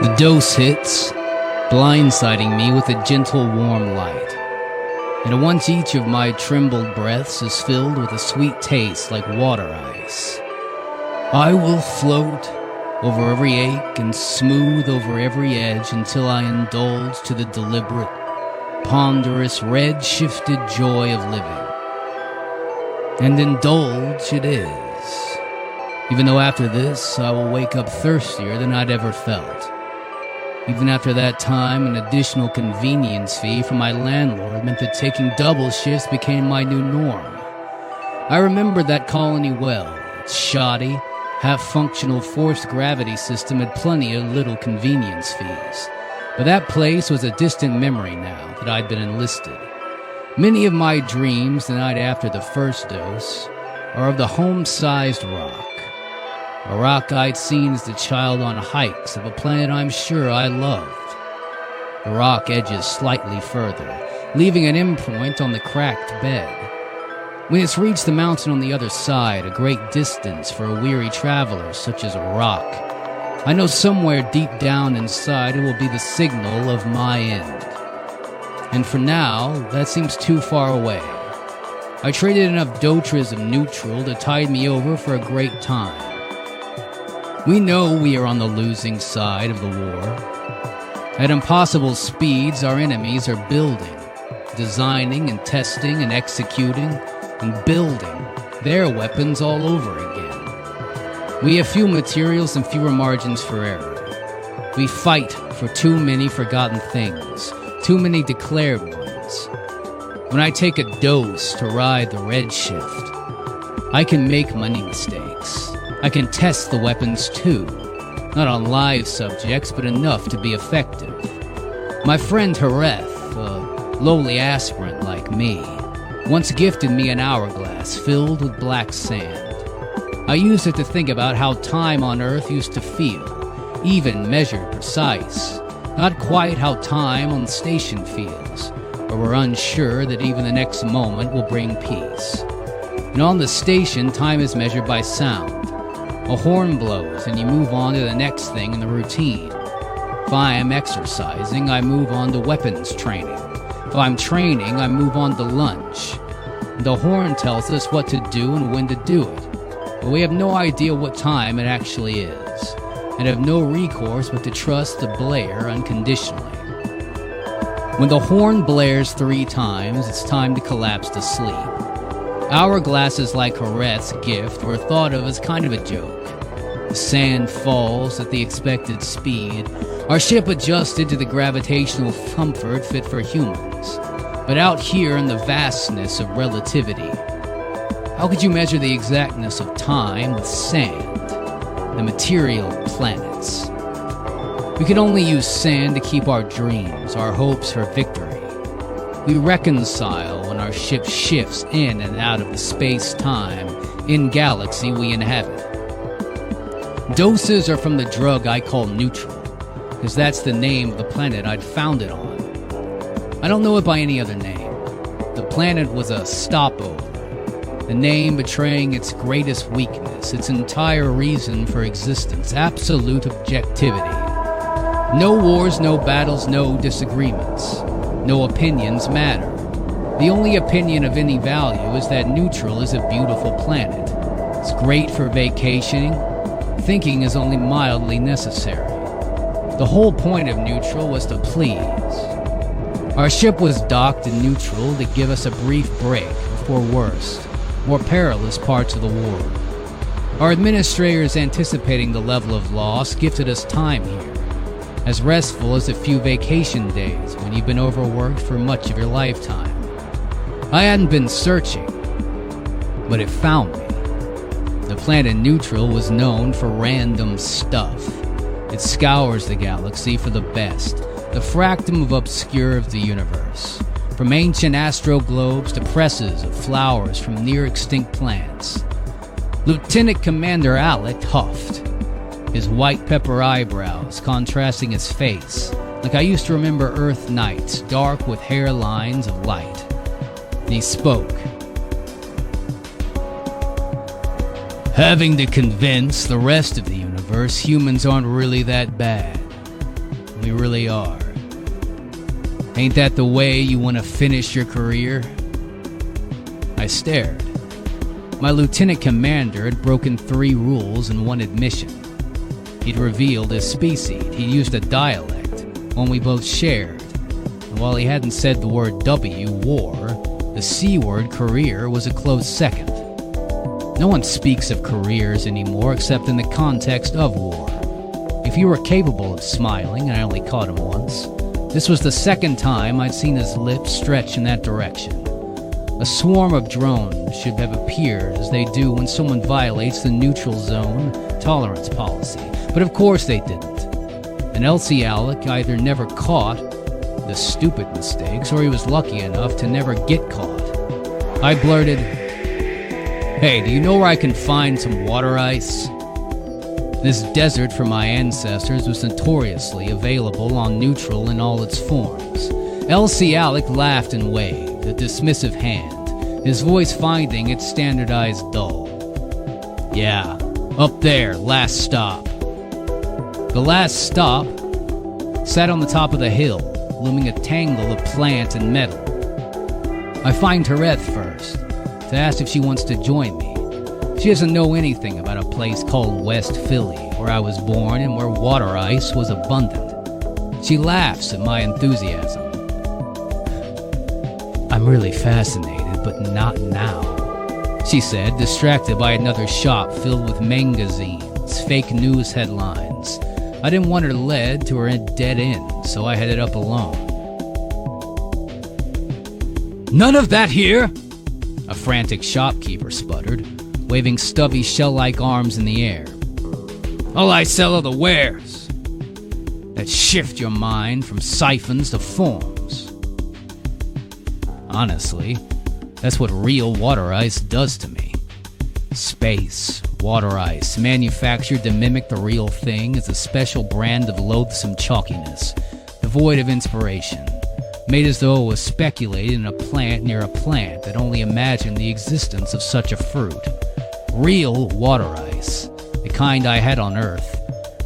The dose hits, blindsiding me with a gentle warm light. And at once each of my trembled breaths is filled with a sweet taste like water ice. I will float over every ache and smooth over every edge until I indulge to the deliberate, ponderous, red-shifted joy of living. And indulge it is. Even though after this I will wake up thirstier than I'd ever felt. Even after that time, an additional convenience fee from my landlord meant that taking double shifts became my new norm. I remembered that colony well. Its shoddy, half-functional forced gravity system had plenty of little convenience fees. But that place was a distant memory now that I'd been enlisted. Many of my dreams the night after the first dose are of the home-sized rock. A rock I'd seen as a child on hikes of a planet I'm sure I loved. The rock edges slightly further, leaving an imprint on the cracked bed. When it's reached the mountain on the other side, a great distance for a weary traveler such as a rock, I know somewhere deep down inside it will be the signal of my end. And for now, that seems too far away. I traded enough dotras of neutral to tide me over for a great time. We know we are on the losing side of the war. At impossible speeds, our enemies are building, designing and testing and executing and building their weapons all over again. We have few materials and fewer margins for error. We fight for too many forgotten things, too many declared ones. When I take a dose to ride the Redshift, I can make money mistakes. I can test the weapons too, not on live subjects, but enough to be effective. My friend Hareth, a lowly aspirant like me, once gifted me an hourglass filled with black sand. I used it to think about how time on Earth used to feel, even measured precise, not quite how time on the station feels, or we're unsure that even the next moment will bring peace. And on the station, time is measured by sound. A horn blows and you move on to the next thing in the routine. If I am exercising, I move on to weapons training. If I'm training, I move on to lunch. The horn tells us what to do and when to do it. But we have no idea what time it actually is, and have no recourse but to trust the blare unconditionally. When the horn blares 3 times, it's time to collapse to sleep. Hourglasses like Hareth's gift were thought of as kind of a joke. The sand falls at the expected speed. Our ship adjusted to the gravitational comfort fit for humans. But out here in the vastness of relativity, how could you measure the exactness of time with sand, the material planets? We can only use sand to keep our dreams, our hopes for victory. We reconcile when our ship shifts in and out of the space-time in galaxy we inhabit. Doses are from the drug I call neutral, because that's the name of the planet I'd found it on. I don't know it by any other name. The planet was a stopover, the name betraying its greatest weakness, its entire reason for existence, absolute objectivity. No wars, no battles, no disagreements. No opinions matter. The only opinion of any value is that neutral is a beautiful planet. It's great for vacationing. Thinking is only mildly necessary. The whole point of neutral was to please. Our ship was docked in neutral to give us a brief break before worse, more perilous parts of the war. Our administrators, anticipating the level of loss, gifted us time here. As restful as a few vacation days when you've been overworked for much of your lifetime. I hadn't been searching, but it found me. The planet Neutral was known for random stuff. It scours the galaxy for the best, the fractum of obscure of the universe. From ancient astroglobes to presses of flowers from near-extinct plants. Lieutenant Commander Alec huffed, his white pepper eyebrows contrasting his face, like I used to remember Earth nights, dark with hairlines of light. And he spoke. Having to convince the rest of the universe humans aren't really that bad. We really are. Ain't that the way you want to finish your career? I stared. My lieutenant commander had broken 3 rules in one admission. He'd revealed his species. He'd used a dialect, one we both shared. And while he hadn't said the word W, war, the C word, career, was a close second. No one speaks of careers anymore except in the context of war. If you were capable of smiling, and I only caught him once, this was the second time I'd seen his lips stretch in that direction. A swarm of drones should have appeared as they do when someone violates the neutral zone tolerance policy. But of course they didn't. And Elsie Alec either never caught the stupid mistakes or he was lucky enough to never get caught. I blurted, "Hey, do you know where I can find some water ice?" This desert for my ancestors was notoriously available on neutral in all its forms. Elsie Alec laughed and waved, a dismissive hand, his voice finding its standardized dull. "Yeah, up there, last stop." The last stop sat on the top of the hill, looming a tangle of plant and metal. I find Tereth first, to ask if she wants to join me. She doesn't know anything about a place called West Philly, where I was born and where water ice was abundant. She laughs at my enthusiasm. "I'm really fascinated, but not now," she said, distracted by another shop filled with magazines, fake news headlines. I didn't want her led to her dead end, so I headed up alone. "None of that here!" a frantic shopkeeper sputtered, waving stubby shell-like arms in the air. "All I sell are the wares that shift your mind from siphons to forms." Honestly, that's what real water ice does to me. Space, water ice, manufactured to mimic the real thing, is a special brand of loathsome chalkiness, devoid of inspiration, made as though it was speculated in a plant near a plant that only imagined the existence of such a fruit. Real water ice, the kind I had on Earth,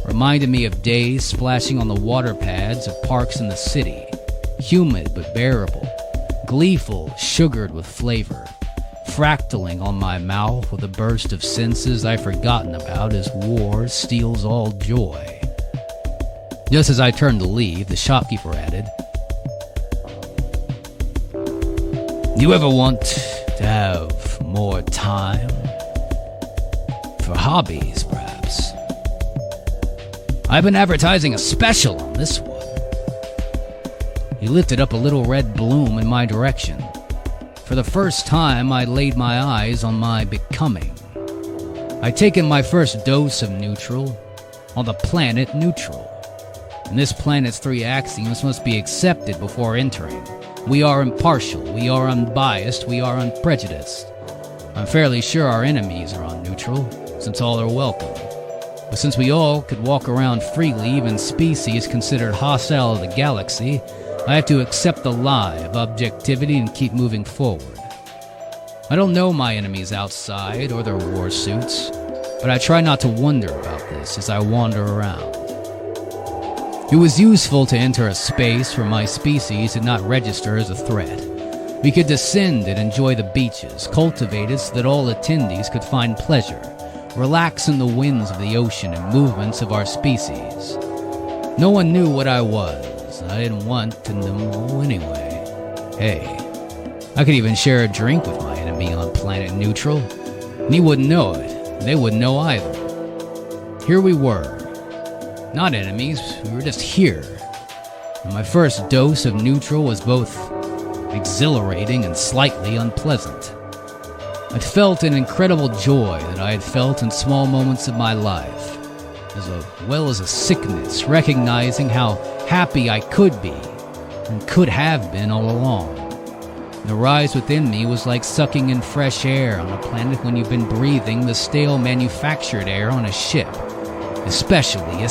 reminded me of days splashing on the water pads of parks in the city, humid but bearable, gleeful, sugared with flavor, fractaling on my mouth with a burst of senses I've forgotten about as war steals all joy. Just as I turned to leave, the shopkeeper added, "You ever want to have more time? For hobbies, perhaps. I've been advertising a special on this one." He lifted up a little red bloom in my direction. For the first time, I laid my eyes on my becoming. I'd taken my first dose of neutral on the planet Neutral. And this planet's 3 axioms must be accepted before entering. We are impartial, we are unbiased, we are unprejudiced. I'm fairly sure our enemies are on neutral, since all are welcome. But since we all could walk around freely, even species considered hostile to the galaxy, I have to accept the lie of objectivity and keep moving forward. I don't know my enemies outside or their war suits, but I try not to wonder about this as I wander around. It was useful to enter a space where my species did not register as a threat. We could descend and enjoy the beaches, cultivated so that all attendees could find pleasure, relax in the winds of the ocean and movements of our species. No one knew what I was, and I didn't want to know anyway. Hey, I could even share a drink with my enemy on planet Neutral, and he wouldn't know it, and they wouldn't know either. Here we were. Not enemies, we were just here. And my first dose of neutral was both exhilarating and slightly unpleasant. I felt an incredible joy that I had felt in small moments of my life, as well as a sickness, recognizing how happy I could be and could have been all along. The rise within me was like sucking in fresh air on a planet when you've been breathing the stale manufactured air on a ship. Especially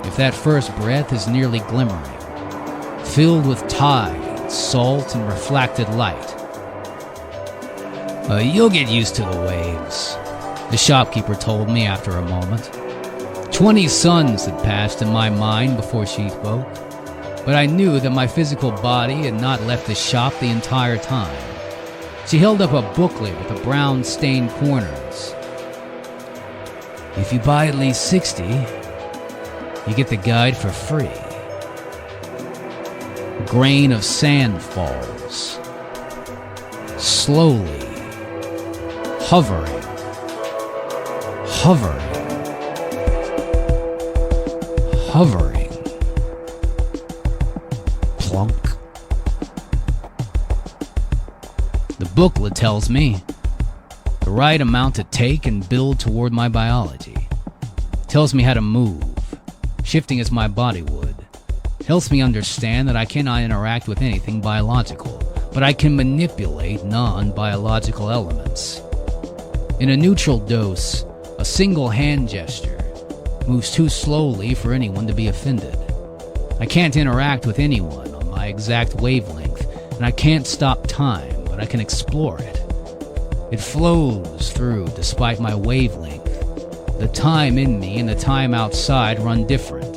if that first breath is nearly glimmering, filled with tide, salt, and reflected light. You'll get used to the waves, the shopkeeper told me after a moment. 20 suns had passed in my mind before she spoke, but I knew that my physical body had not left the shop the entire time. She held up a booklet with the brown stained corners. If you buy at least 60, you get the guide for free. A grain of sand falls, slowly, hovering, plunk. The booklet tells me the right amount to take and build toward my biology. Tells me how to move, shifting as my body would. Helps me understand that I cannot interact with anything biological, but I can manipulate non-biological elements. In a neutral dose, a single hand gesture moves too slowly for anyone to be offended. I can't interact with anyone on my exact wavelength, and I can't stop time, but I can explore it. It flows through despite my wavelength. The time in me and the time outside run different.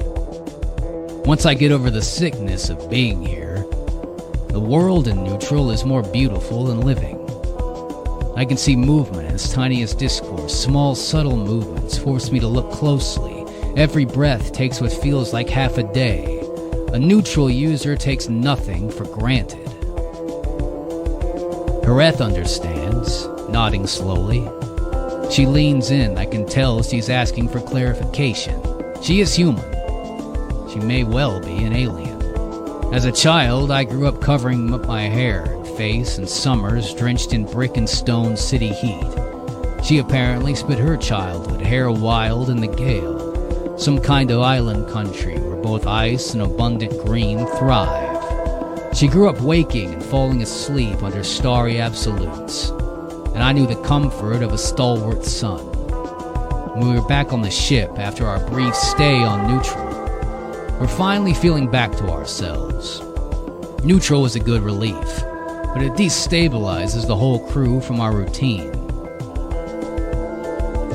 Once I get over the sickness of being here, the world in neutral is more beautiful than living. I can see movement in its tiniest discourse. Small, subtle movements force me to look closely. Every breath takes what feels like half a day. A neutral user takes nothing for granted. Hareth understands, nodding slowly. She leans in. I can tell she's asking for clarification. She is human. She may well be an alien. As a child, I grew up covering up my hair and face in summers drenched in brick and stone city heat. She apparently spent her childhood hair wild in the gale, some kind of island country where both ice and abundant green thrive. She grew up waking and falling asleep under starry absolutes, and I knew the comfort of a stalwart sun. When we were back on the ship after our brief stay on neutral, we're finally feeling back to ourselves. Neutral is a good relief, but it destabilizes the whole crew from our routine.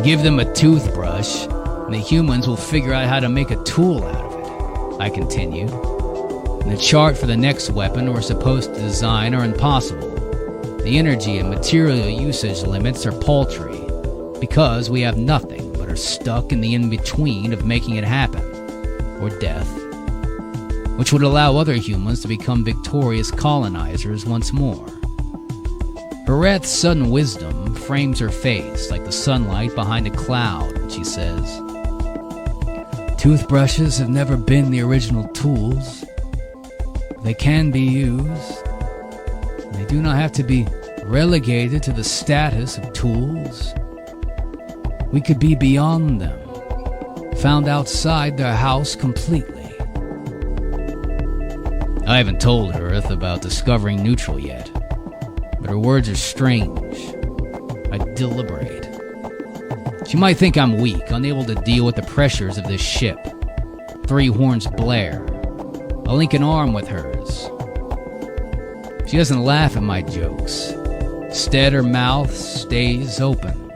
Give them a toothbrush, and the humans will figure out how to make a tool out of it, I continued. And the chart for the next weapon we're supposed to design are impossible. The energy and material usage limits are paltry, because we have nothing but are stuck in the in-between of making it happen, or death, which would allow other humans to become victorious colonizers once more. Hareth's sudden wisdom frames her face like the sunlight behind a cloud when she says, "Toothbrushes have never been the original tools. They can be used. They do not have to be relegated to the status of tools. We could be beyond them, found outside their house completely." I haven't told Hareth about discovering neutral yet, but her words are strange. I deliberate. She might think I'm weak, unable to deal with the pressures of this ship. Three horns blare. I link an arm with hers. She doesn't laugh at my jokes. Instead, her mouth stays open.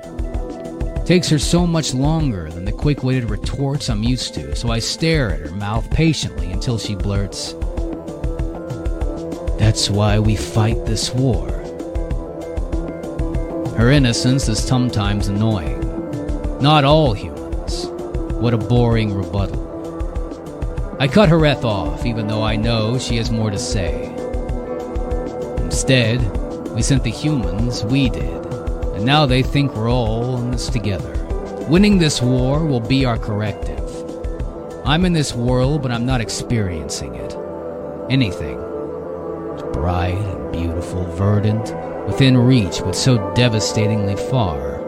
Takes her so much longer than the quick-witted retorts I'm used to, so I stare at her mouth patiently until she blurts, "That's why we fight this war." Her innocence is sometimes annoying. Not all humans. What a boring rebuttal. I cut Hareth off, even though I know she has more to say. Instead, we sent the humans, we did, and now they think we're all in this together. Winning this war will be our corrective. I'm in this world, but I'm not experiencing it. Anything. It's bright and beautiful, verdant, within reach, but so devastatingly far.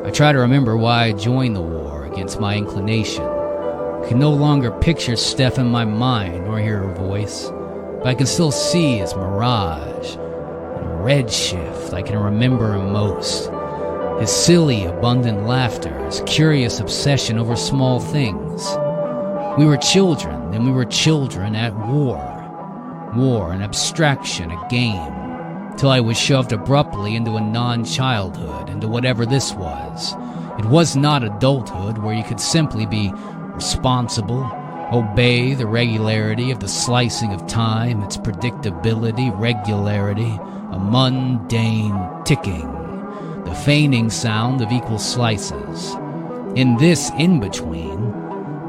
I try to remember why I joined the war against my inclination. I can no longer picture Steph in my mind or hear her voice, but I can still see his mirage and Redshift. I can remember him most. His silly, abundant laughter, his curious obsession over small things. We were children, and we were children at war. War, an abstraction, a game, till I was shoved abruptly into a non-childhood, into whatever this was. It was not adulthood where you could simply be responsible, obey the regularity of the slicing of time, its predictability, regularity, a mundane ticking, the feigning sound of equal slices. In this in-between,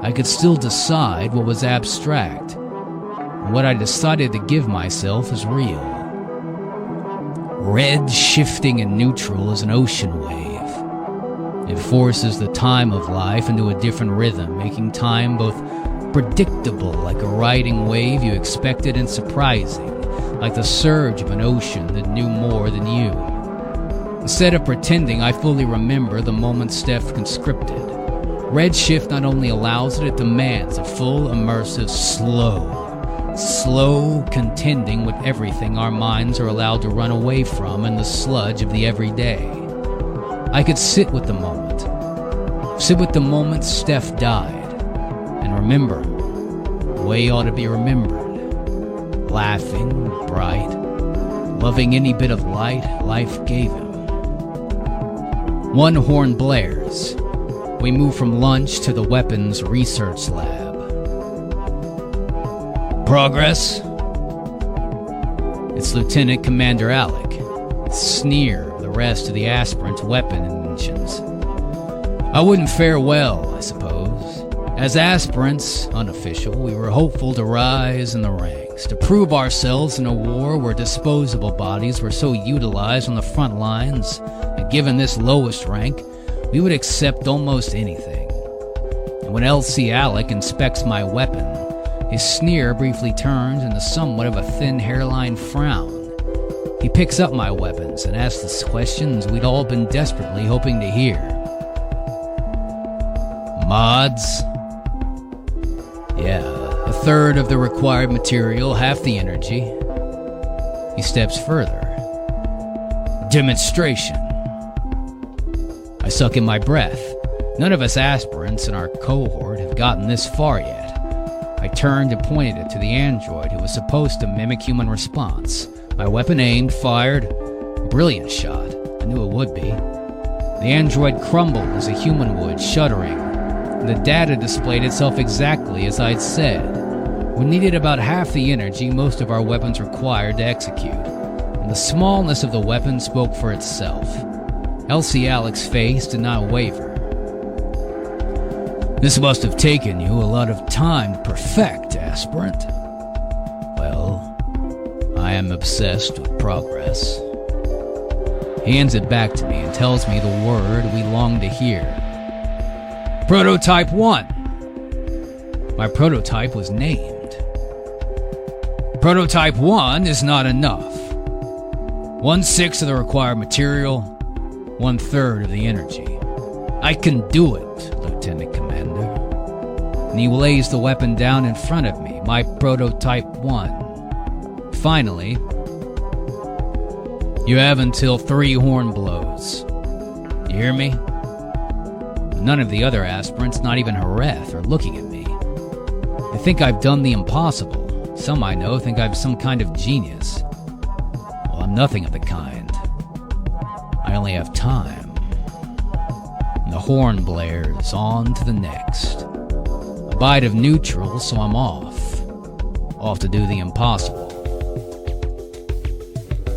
I could still decide what was abstract, and what I decided to give myself as real. Red shifting in neutral is an ocean wave. It forces the time of life into a different rhythm, making time both predictable, like a riding wave you expected, and surprising, like the surge of an ocean that knew more than you. Instead of pretending I fully remember the moment Steph conscripted, Redshift not only allows it, it demands a full, immersive, slow contending with everything our minds are allowed to run away from in the sludge of the everyday. I could sit with the moment Steph died, and remember the way he ought to be remembered, laughing, bright, loving any bit of light life gave him. One horn blares. We move from lunch to the weapons research lab. Progress? It's Lieutenant Commander Alec. Sneer of the rest of the aspirant weapon inventions. I wouldn't fare well, I suppose. As aspirants, unofficial, we were hopeful to rise in the ranks, to prove ourselves in a war where disposable bodies were so utilized on the front lines that given this lowest rank, we would accept almost anything. And when LC Alec inspects my weapon, his sneer briefly turns into somewhat of a thin hairline frown. He picks up my weapons and asks the questions we'd all been desperately hoping to hear. Mods? Yeah, a third of the required material, half the energy. He steps further. Demonstration. I suck in my breath. None of us aspirants in our cohort have gotten this far yet. I turned and pointed it to the android who was supposed to mimic human response. My weapon aimed, fired. Brilliant shot. I knew it would be. The android crumbled as a human would, shuddering. The data displayed itself exactly as I'd said. We needed about half the energy most of our weapons required to execute, and the smallness of the weapon spoke for itself. LC Alec's face did not waver. This must have taken you a lot of time to perfect, aspirant. Well, I am obsessed with progress. He hands it back to me and tells me the word we long to hear. Prototype 1. My prototype was named. Prototype 1 is not enough. 1/6 of the required material, 1/3 of the energy. I can do it, Lieutenant Commander. And he lays the weapon down in front of me, my prototype 1. Finally, you have until 3 horn blows. You hear me? None of the other aspirants, not even Hareth, are looking at me. They think I've done the impossible. Some I know think I'm some kind of genius. Well, I'm nothing of the kind. I only have time. And the horn blares on to the next. A bite of neutral, so I'm off. Off to do the impossible.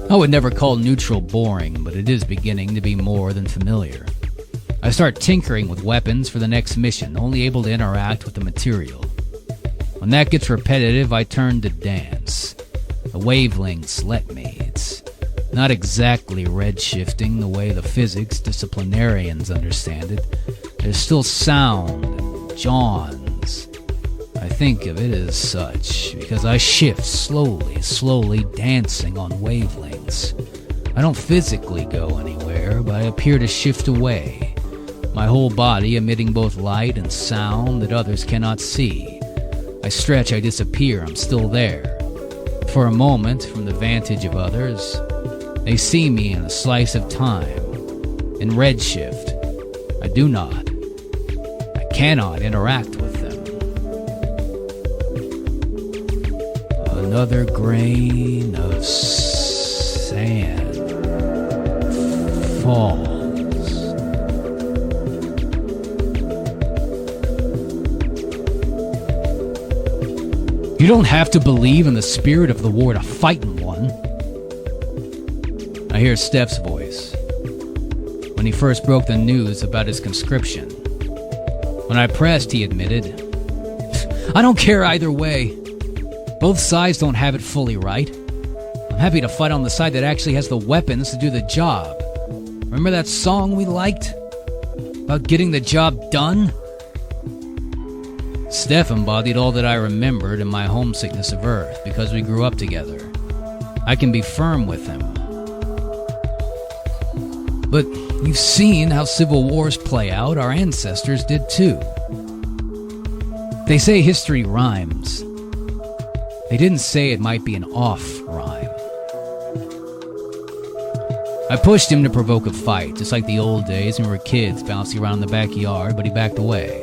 I would never call neutral boring, but it is beginning to be more than familiar. I start tinkering with weapons for the next mission, only able to interact with the material. When that gets repetitive, I turn to dance. The wavelengths let me. It's not exactly redshifting the way the physics disciplinarians understand it. There's still sound and jawns. I think of it as such because I shift slowly dancing on wavelengths. I don't physically go anywhere, but I appear to shift away. My whole body emitting both light and sound that others cannot see. I stretch, I disappear, I'm still there. For a moment, from the vantage of others, they see me in a slice of time. In Redshift, I do not. I cannot interact with them. Another grain of sand falls. You don't have to believe in the spirit of the war to fight in one. I hear Steph's voice when he first broke the news about his conscription. When I pressed, he admitted, I don't care either way. Both sides don't have it fully right. I'm happy to fight on the side that actually has the weapons to do the job. Remember that song we liked? About getting the job done? Steph embodied all that I remembered in my homesickness of Earth because we grew up together. I can be firm with him. But you've seen how civil wars play out. Our ancestors did too. They say history rhymes. They didn't say it might be an off rhyme. I pushed him to provoke a fight, just like the old days when we were kids bouncing around in the backyard, but he backed away.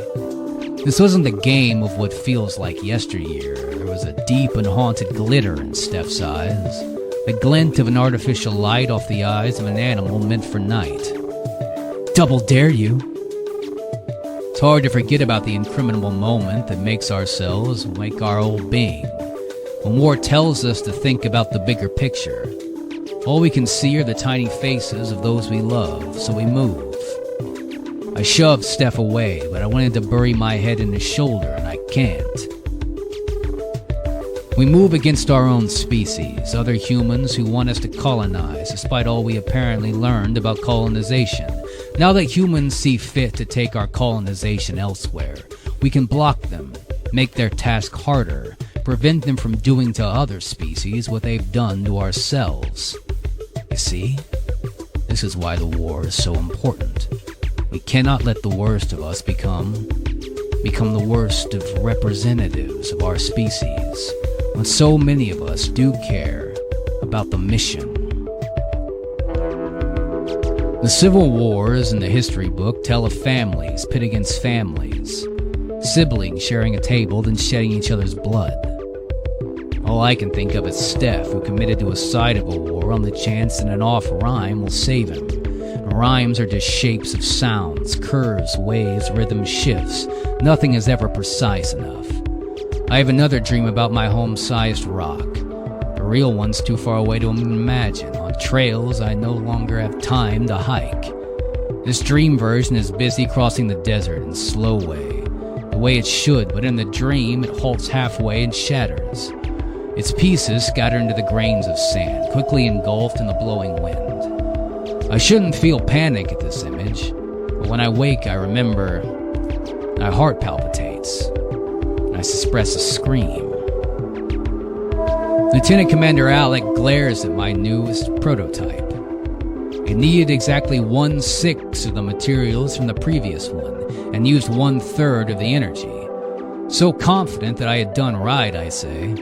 This wasn't the game of what feels like yesteryear. There was a deep and haunted glitter in Steph's eyes, the glint of an artificial light off the eyes of an animal meant for night. Double dare you? It's hard to forget about the incriminable moment that makes ourselves make our whole being. When war tells us to think about the bigger picture, all we can see are the tiny faces of those we love, so we move. I shoved Steph away, but I wanted to bury my head in his shoulder, and I can't. We move against our own species, other humans who want us to colonize, despite all we apparently learned about colonization. Now that humans see fit to take our colonization elsewhere, we can block them, make their task harder, prevent them from doing to other species what they've done to ourselves. You see? This is why the war is so important. We cannot let the worst of us become the worst of representatives of our species, when so many of us do care about the mission. The civil wars in the history book tell of families pit against families, siblings sharing a table then shedding each other's blood. All I can think of is Steph, who committed to a side of a war on the chance that an off rhyme will save him. Rhymes are just shapes of sounds, curves, waves, rhythm shifts. Nothing is ever precise enough. I have another dream about my home-sized rock. The real one's too far away to even imagine, on trails I no longer have time to hike. This dream version is busy crossing the desert in slow way, the way it should, but in the dream it halts halfway and shatters. Its pieces scatter into the grains of sand, quickly engulfed in the blowing wind. I shouldn't feel panic at this image, but when I wake I remember my heart palpitates, and I suppress a scream. Lieutenant Commander Alec glares at my newest prototype. It needed exactly 1/6 of the materials from the previous one, and used 1/3 of the energy. So confident that I had done right, I say.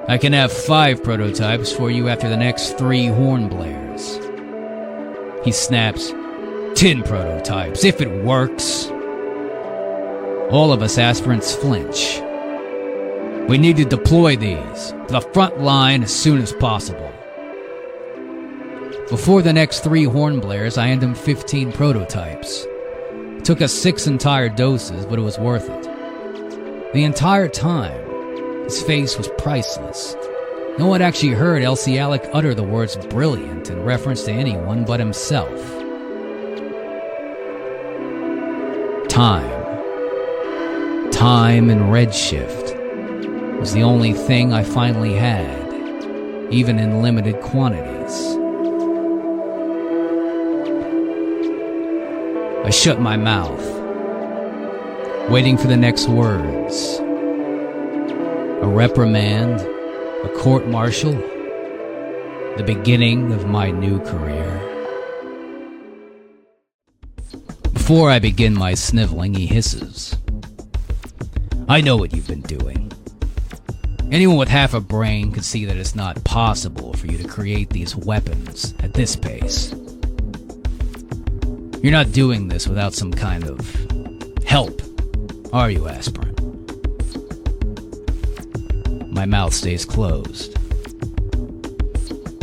I can have 5 prototypes for you after the next 3 horn blares. He snaps, 10 prototypes, if it works. All of us aspirants flinch. We need to deploy these to the front line as soon as possible. Before the next 3 horn blares, I hand him 15 prototypes. It took us 6 entire doses, but it was worth it. The entire time, his face was priceless. No one actually heard Elsie Alec utter the words brilliant in reference to anyone but himself. Time in Redshift was the only thing I finally had, even in limited quantities. I shut my mouth, waiting for the next words. A reprimand, a court-martial, the beginning of my new career. Before I begin my sniveling, he hisses. I know what you've been doing. Anyone with half a brain could see that it's not possible for you to create these weapons at this pace. You're not doing this without some kind of help, are you, aspirant? My mouth stays closed.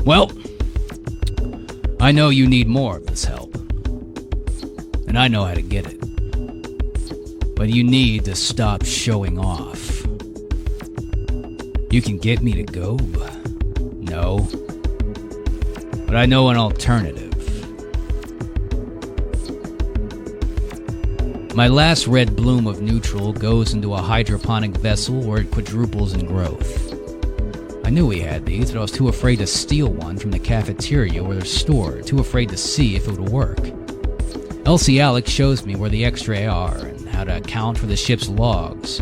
Well, I know you need more of this help, and I know how to get it. But you need to stop showing off. You can get me to go? No. But I know an alternative. My last red bloom of neutral goes into a hydroponic vessel where it quadruples in growth. I knew we had these, but I was too afraid to steal one from the cafeteria where they're stored, too afraid to see if it would work. Elsie Alex shows me where the extra are and how to account for the ship's logs.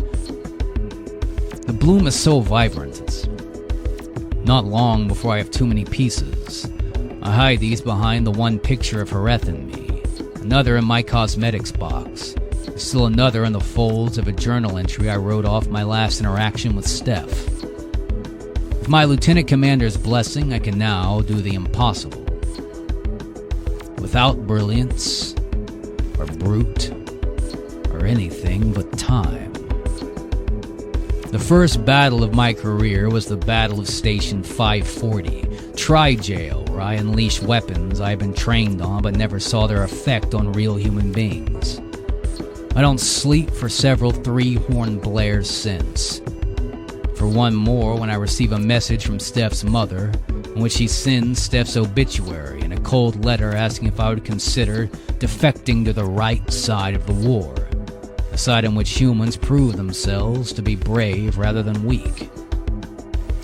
The bloom is so vibrant, it's not long before I have too many pieces. I hide these behind the one picture of Hereth and me, another in my cosmetics box, still another in the folds of a journal entry I wrote off my last interaction with Steph. With my lieutenant commander's blessing, I can now do the impossible. Without brilliance, or brute, or anything but time. The first battle of my career was the Battle of Station 540, Tri-Jail, where I unleashed weapons I had been trained on but never saw their effect on real human beings. I don't sleep for several three-horn blares since. For one more when I receive a message from Steph's mother, in which she sends Steph's obituary and a cold letter asking if I would consider defecting to the right side of the war, a side in which humans prove themselves to be brave rather than weak.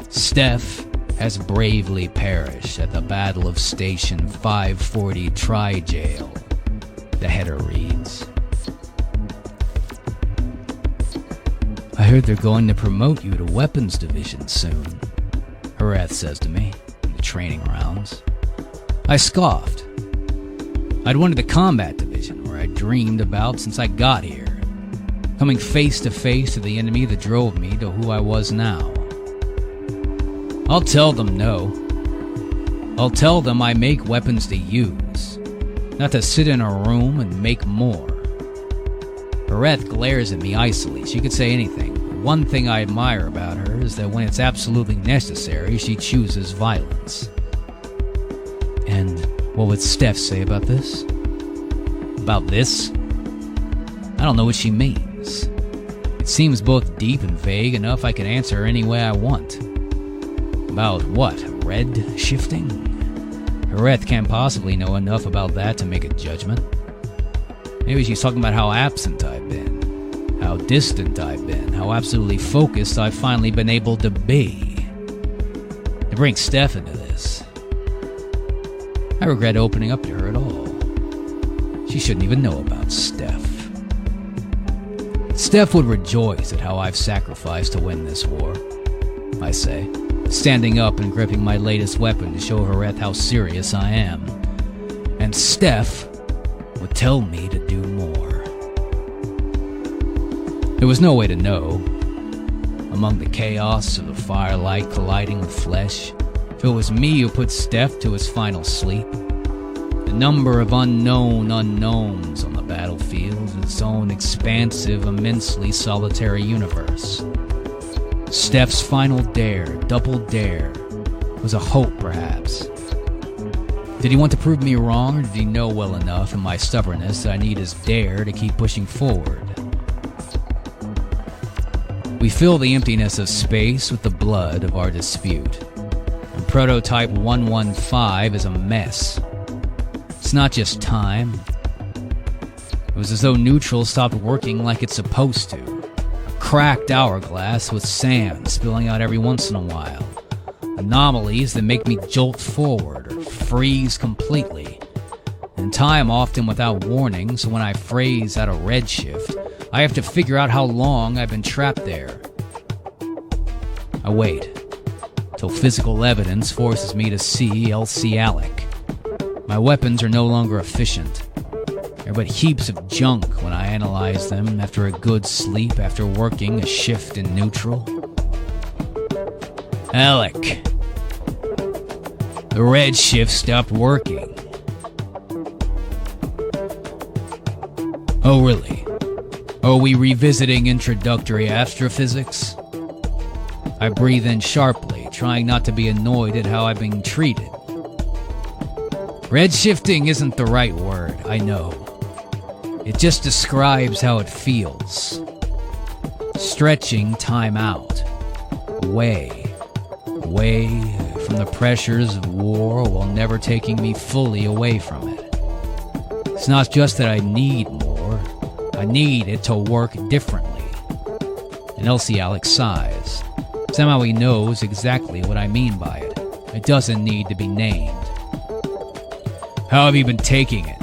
Steph has bravely perished at the Battle of Station 540 Tri-Jail, the header reads. I heard they're going to promote you to weapons division soon, Hereth says to me in the training rounds. I scoffed. I'd wanted the combat division, where I dreamed about since I got here, coming face to face to the enemy that drove me to who I was now. I'll tell them no. I'll tell them I make weapons to use, not to sit in a room and make more. Hereth glares at me icily. She could say anything. One thing I admire about her is that when it's absolutely necessary, she chooses violence. And what would Steph say about this? About this? I don't know what she means. It seems both deep and vague enough I can answer her any way I want. About what? Red shifting? Hereth can't possibly know enough about that to make a judgment. Maybe she's talking about how absent I've been, how distant I've been, how absolutely focused I've finally been able to be. To bring Steph into this, I regret opening up to her at all. She shouldn't even know about Steph. Steph would rejoice at how I've sacrificed to win this war, I say, standing up and gripping my latest weapon to show Hereth how serious I am. And Steph would tell me to do more. There was no way to know, among the chaos of the firelight colliding with flesh, if it was me who put Steph to his final sleep. The number of unknown unknowns on the battlefield is its own expansive, immensely solitary universe. Steph's final dare, double dare, was a hope perhaps. Did he want to prove me wrong, or did he know well enough in my stubbornness that I need his dare to keep pushing forward? We fill the emptiness of space with the blood of our dispute. And Prototype 115 is a mess. It's not just time. It was as though neutral stopped working like it's supposed to. A cracked hourglass with sand spilling out every once in a while. Anomalies that make me jolt forward or freeze completely. And time often without warning, so when I phrase out of Redshift, I have to figure out how long I've been trapped there. I wait, till physical evidence forces me to see Elsie Alec. My weapons are no longer efficient. They're but heaps of junk when I analyze them after a good sleep after working a shift in neutral. Alec. The Redshift stopped working. Oh, really? Are we revisiting introductory astrophysics? I breathe in sharply, trying not to be annoyed at how I'm being treated. Redshifting isn't the right word, I know. It just describes how it feels. Stretching time out. away from the pressures of war while never taking me fully away from it. It's not just that I need more, I need it to work differently. And Elsie Alex sighs. Somehow he knows exactly what I mean by it. It doesn't need to be named. How have you been taking it?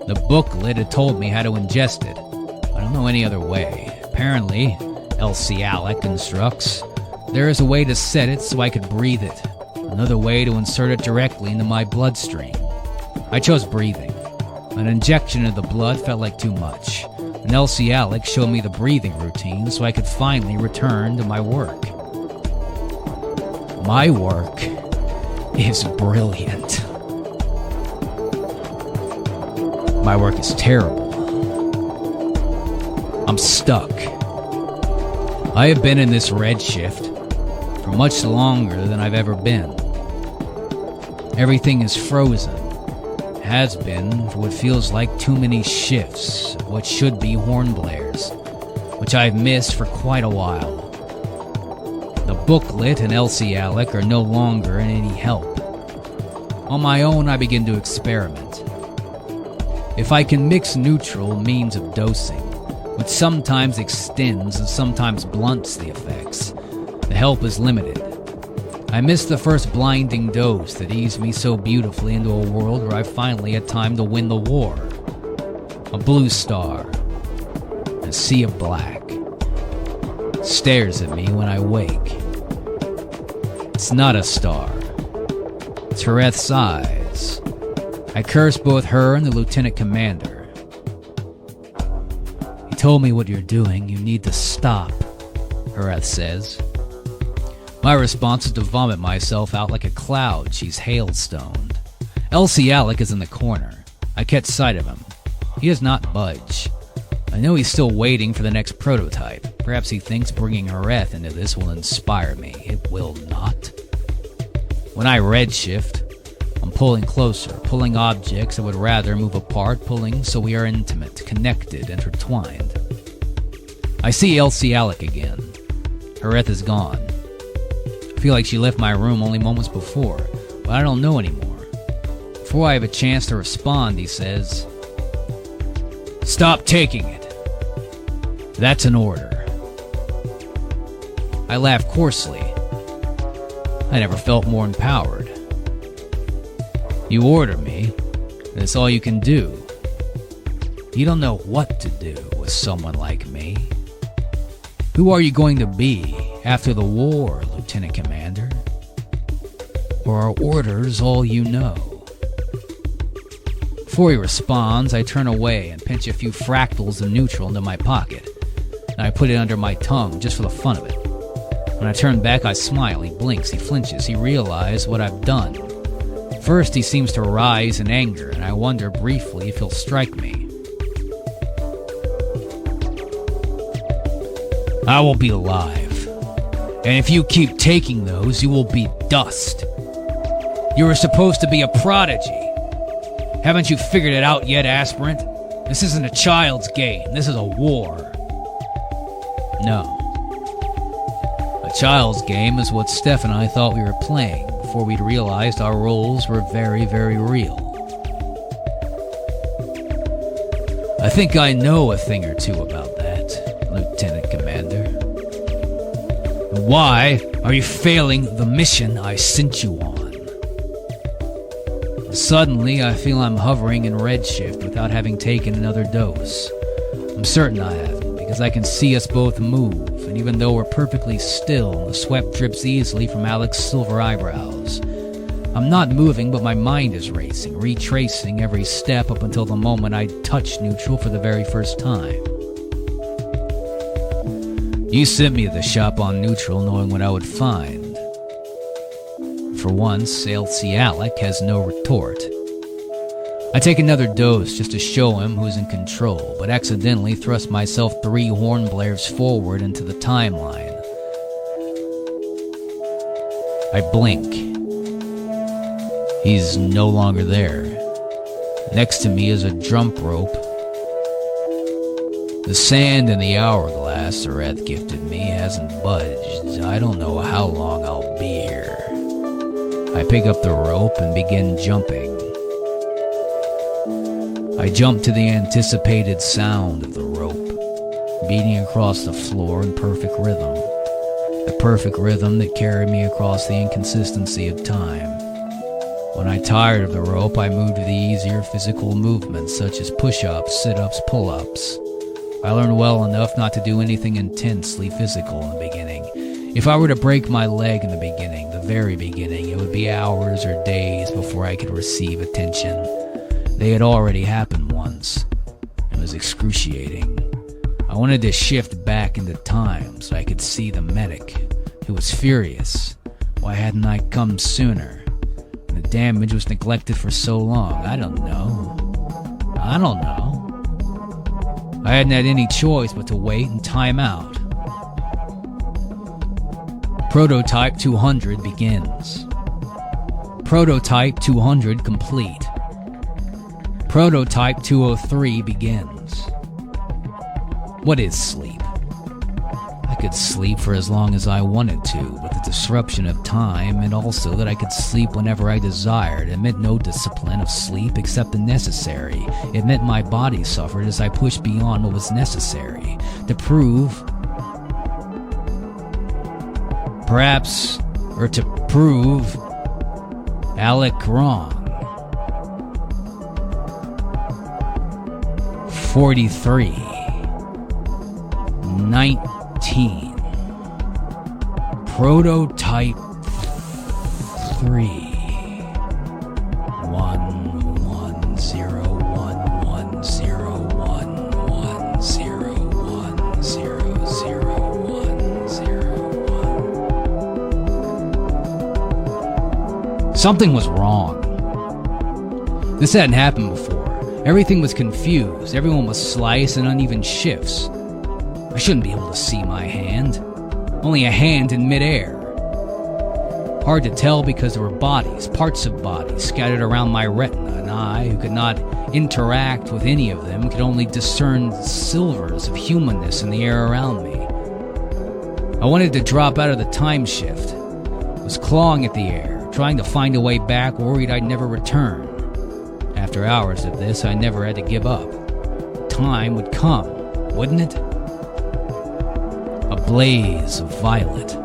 The booklet had told me how to ingest it. I don't know any other way. Apparently, Elsie Alex instructs, there is a way to set it so I could breathe it. Another way to insert it directly into my bloodstream. I chose breathing. An injection of the blood felt like too much. And Elsie Alex showed me the breathing routine so I could finally return to my work. My work is brilliant. My work is terrible. I'm stuck. I have been in this Redshift for much longer than I've ever been. Everything is frozen. Has been for what feels like too many shifts of what should be horn blares, which I've missed for quite a while. The booklet and Elsie Alex are no longer in any help. On my own, I begin to experiment. If I can mix neutral means of dosing, which sometimes extends and sometimes blunts the effects, the help is limited. I missed the first blinding dose that eased me so beautifully into a world where I finally had time to win the war. A blue star, a sea of black, stares at me when I wake. It's not a star. It's Hereth's eyes. I curse both her and the lieutenant commander. He told me what you're doing. You need to stop, Hereth says. My response is to vomit myself out like a cloud she's hailstoned. Elsie Alex is in the corner. I catch sight of him. He does not budge. I know he's still waiting for the next prototype. Perhaps he thinks bringing Hereth into this will inspire me. It will not. When I redshift, I'm pulling closer, pulling objects I would rather move apart, pulling so we are intimate, connected, intertwined. I see Elsie Alex again. Hereth is gone. I feel like she left my room only moments before, but I don't know anymore. Before I have a chance to respond, he says, "Stop taking it. That's an order." I laugh coarsely. I never felt more empowered. You order me, that's all you can do. You don't know what to do with someone like me. Who are you going to be after the war, Lieutenant Commander? Or are orders all you know? Before he responds, I turn away and pinch a few fractals of neutral into my pocket, and I put it under my tongue just for the fun of it. When I turn back, I smile. He blinks, he flinches, he realizes what I've done. First, he seems to rise in anger, and I wonder briefly if he'll strike me. I will be alive, and if you keep taking those, you will be dust. You were supposed to be a prodigy. Haven't you figured it out yet, aspirant? This isn't a child's game. This is a war. No. A child's game is what Steph and I thought we were playing before we'd realized our roles were very, very real. I think I know a thing or two about that, Lieutenant Commander. Why are you failing the mission I sent you on? Suddenly, I feel I'm hovering in Redshift without having taken another dose. I'm certain I haven't, because I can see us both move, and even though we're perfectly still, the sweat drips easily from Alex's silver eyebrows. I'm not moving, but my mind is racing, retracing every step up until the moment I touch neutral for the very first time. You sent me to the shop on neutral knowing what I would find. For once, Elsie Alex has no retort. I take another dose just to show him who's in control, but accidentally thrust myself 3 horn blares forward into the timeline. I blink. He's no longer there. Next to me is a jump rope The sand in the hourglass Zareth gifted me hasn't budged. I don't know how long I'll be here. I pick up the rope and begin jumping. I jump to the anticipated sound of the rope, beating across the floor in perfect rhythm. The perfect rhythm that carried me across the inconsistency of time. When I tired of the rope, I moved to the easier physical movements such as push-ups, sit-ups, pull-ups. I learned well enough not to do anything intensely physical in the beginning. If I were to break my leg in the beginning, the very beginning, it would be hours or days before I could receive attention. They had already happened once. It was excruciating. I wanted to shift back into time so I could see the medic, who was furious. Why hadn't I come sooner? The damage was neglected for so long. I don't know. I hadn't had any choice but to wait and time out. Prototype 200 begins. Prototype 200 complete. Prototype 203 begins. What is sleep? I could sleep for as long as I wanted to, but the disruption of time meant also that I could sleep whenever I desired. It meant no discipline of sleep except the necessary. It meant my body suffered as I pushed beyond what was necessary. To prove Alec wrong. 43. 19. Prototype 3. 1110101010101. Something was wrong. This hadn't happened before. Everything was confused. Everyone was sliced in uneven shifts. I shouldn't be able to see my hand. Only a hand in midair. Hard to tell because there were bodies, parts of bodies, scattered around my retina, and I, who could not interact with any of them, could only discern silvers of humanness in the air around me. I wanted to drop out of the time shift. I was clawing at the air, trying to find a way back, worried I'd never return. After hours of this, I never had to give up. Time would come, wouldn't it? A blaze of violet.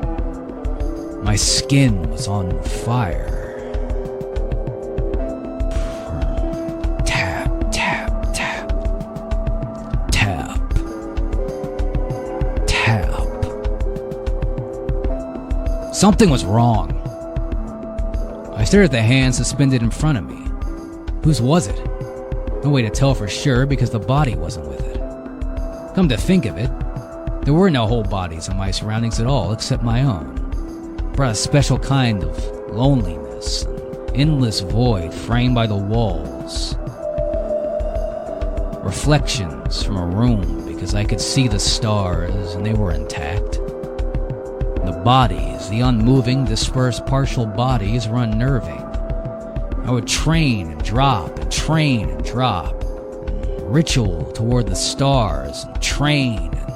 My skin was on fire. Tap, tap, tap. Tap. Tap. Something was wrong. I stared at the hand suspended in front of me. Whose was it? No way to tell for sure because the body wasn't with it. Come to think of it, there were no whole bodies in my surroundings at all except my own. It brought a special kind of loneliness, an endless void framed by the walls. Reflections from a room because I could see the stars and they were intact. The bodies, the unmoving, dispersed partial bodies were unnerving. I would train and drop and train and drop. Ritual toward the stars and train and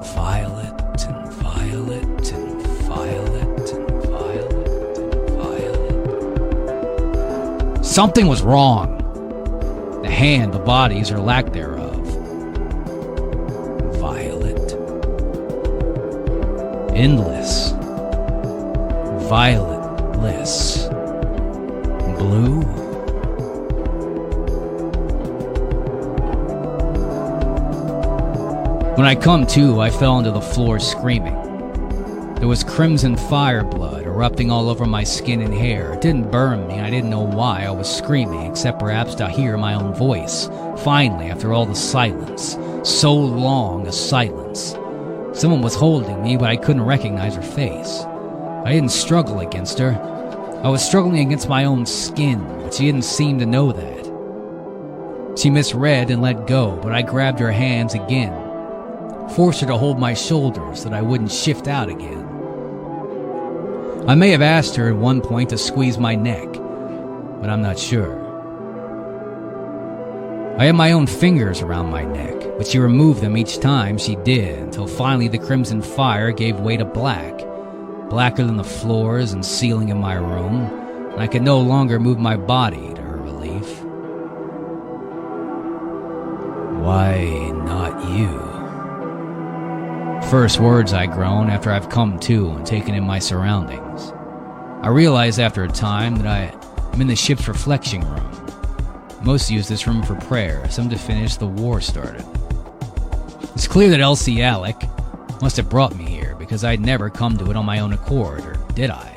violet and violet and violet and violet and violet. Something was wrong. The hand, the bodies, or lack thereof. Violet. Endless. Violetless. Blue. When I come to, I fell onto the floor screaming. There was crimson fire blood erupting all over my skin and hair. It didn't burn me, and I didn't know why I was screaming, except perhaps to hear my own voice. Finally, after all the silence, so long a silence. Someone was holding me, but I couldn't recognize her face. I didn't struggle against her. I was struggling against my own skin, but she didn't seem to know that. She misread and let go, but I grabbed her hands again, forced her to hold my shoulders so that I wouldn't shift out again. I may have asked her at one point to squeeze my neck, but I'm not sure. I had my own fingers around my neck, but she removed them each time she did, until finally the crimson fire gave way to black, blacker than the floors and ceiling in my room, and I could no longer move my body to her relief. Why not you? First words I groan after I've come to and taken in my surroundings. I realize after a time that I'm in the ship's reflection room. Most use this room for prayer, some to finish the war started. It's clear that Elsie Alec must have brought me here, because I'd never come to it on my own accord, or did I?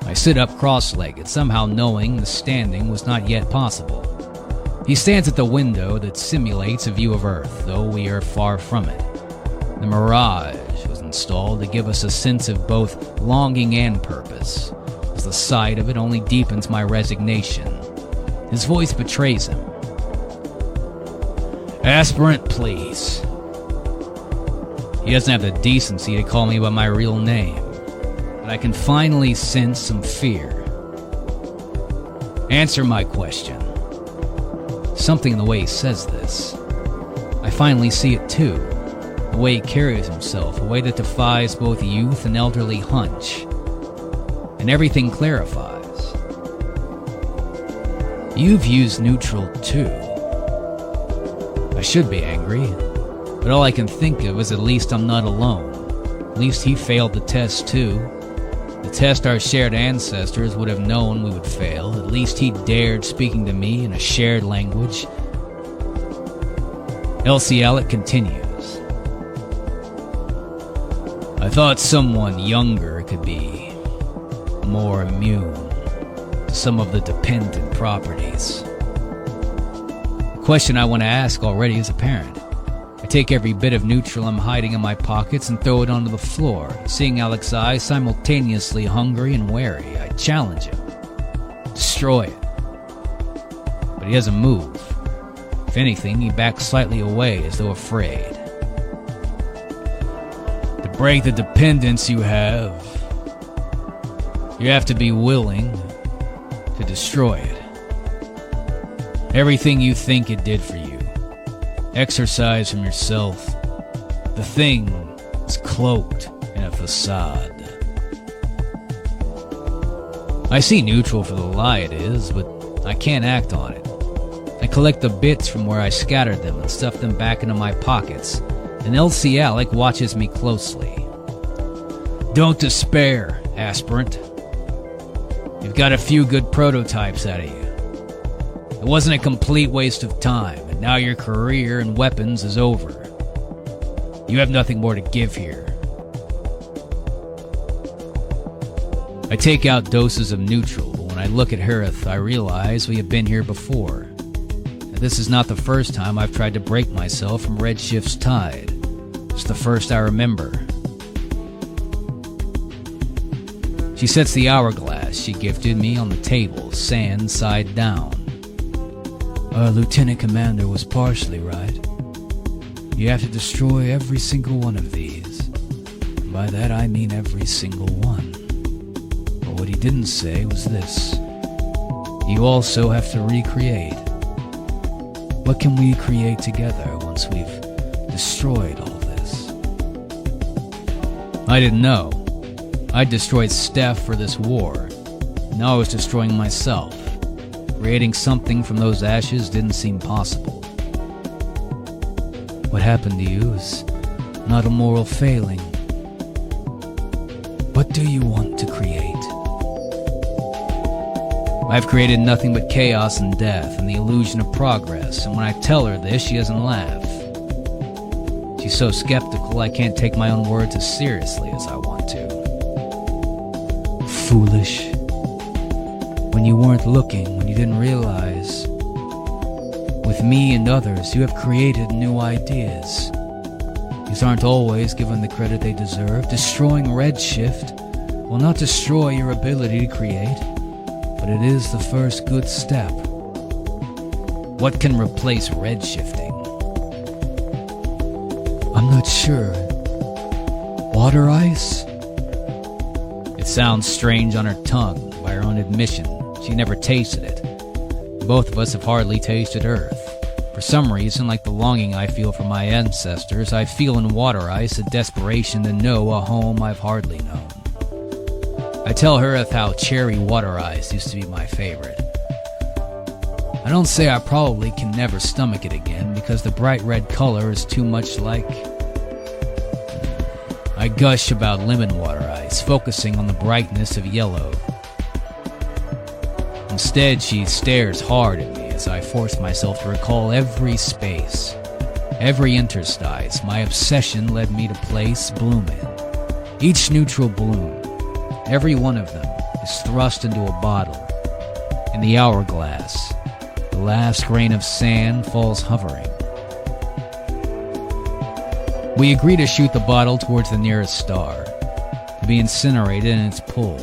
I sit up cross-legged, somehow knowing the standing was not yet possible. He stands at the window that simulates a view of Earth, though we are far from it. The mirage was installed to give us a sense of both longing and purpose, as the sight of it only deepens my resignation. His voice betrays him. Aspirant, please. He doesn't have the decency to call me by my real name, but I can finally sense some fear. Answer my question. Something in the way he says this. I finally see it too. The way he carries himself, a way that defies both youth and elderly hunch. And everything clarifies. You've used neutral too. I should be angry, but all I can think of is at least I'm not alone. At least he failed the test too. The test our shared ancestors would have known we would fail. At least he dared speaking to me in a shared language. Elsie Alec continues. I thought someone younger could be more immune to some of the dependent properties. The question I want to ask already is apparent. I take every bit of neutral I'm hiding in my pockets and throw it onto the floor, seeing Alec's eyes simultaneously hungry and wary. I challenge him. Destroy it. But he doesn't move. If anything, he backs slightly away as though afraid. To break the dependence you have to be willing to destroy it. Everything you think it did for you. Exercise from yourself. The thing is cloaked in a facade. I see neutral for the lie it is, but I can't act on it. I collect the bits from where I scattered them and stuff them back into my pockets, and Elsie Alec watches me closely. Don't despair, aspirant. You've got a few good prototypes out of you. It wasn't a complete waste of time, and now your career in weapons is over. You have nothing more to give here. I take out doses of neutral, but when I look at Harith, I realize we have been here before. And this is not the first time I've tried to break myself from Redshift's tide. It's the first I remember. She sets the hourglass she gifted me on the table, sand side down. Our lieutenant commander was partially right. You have to destroy every single one of these. And by that I mean every single one. But what he didn't say was this. You also have to recreate. What can we create together once we've destroyed all this? I didn't know. I destroyed Steph for this war. Now I was destroying myself. Creating something from those ashes didn't seem possible. What happened to you is not a moral failing. What do you want to create? I've created nothing but chaos and death and the illusion of progress, and when I tell her this, she doesn't laugh. She's so skeptical I can't take my own words as seriously as I want to. Foolish. When you weren't looking, when you didn't realize. With me and others, you have created new ideas. These aren't always given the credit they deserve. Destroying Redshift will not destroy your ability to create, but it is the first good step. What can replace redshifting? I'm not sure. Water ice? It sounds strange on her tongue, by her own admission. She never tasted it. Both of us have hardly tasted Earth. For some reason, like the longing I feel for my ancestors, I feel in water ice a desperation to know a home I've hardly known. I tell her how cherry water ice used to be my favorite. I don't say I probably can never stomach it again because the bright red color is too much like... I gush about lemon water ice, focusing on the brightness of yellow. Instead, she stares hard at me as I force myself to recall every space, every interstice my obsession led me to place bloom in. Each neutral bloom, every one of them, is thrust into a bottle. In the hourglass, the last grain of sand falls hovering. We agree to shoot the bottle towards the nearest star, to be incinerated in its pull.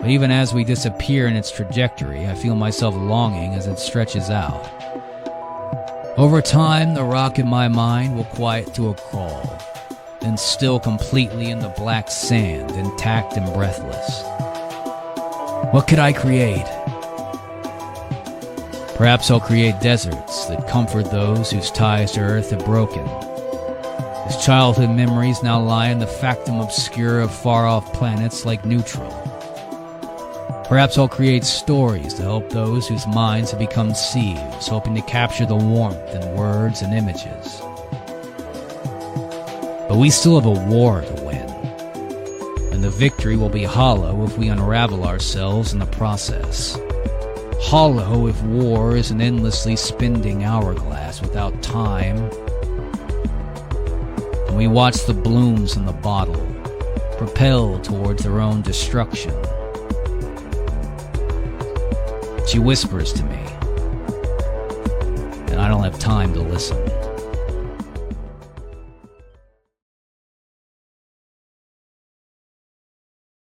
But even as we disappear in its trajectory, I feel myself longing as it stretches out. Over time, the rock in my mind will quiet to a crawl, then still completely in the black sand, intact and breathless. What could I create? Perhaps I'll create deserts that comfort those whose ties to earth have broken. His childhood memories now lie in the factum obscure of far-off planets like Neutral. Perhaps I'll create stories to help those whose minds have become sieves, hoping to capture the warmth in words and images. But we still have a war to win, and the victory will be hollow if we unravel ourselves in the process. Hollow if war is an endlessly spinning hourglass without time. We watch the blooms in the bottle propel towards their own destruction. She whispers to me, and I don't have time to listen.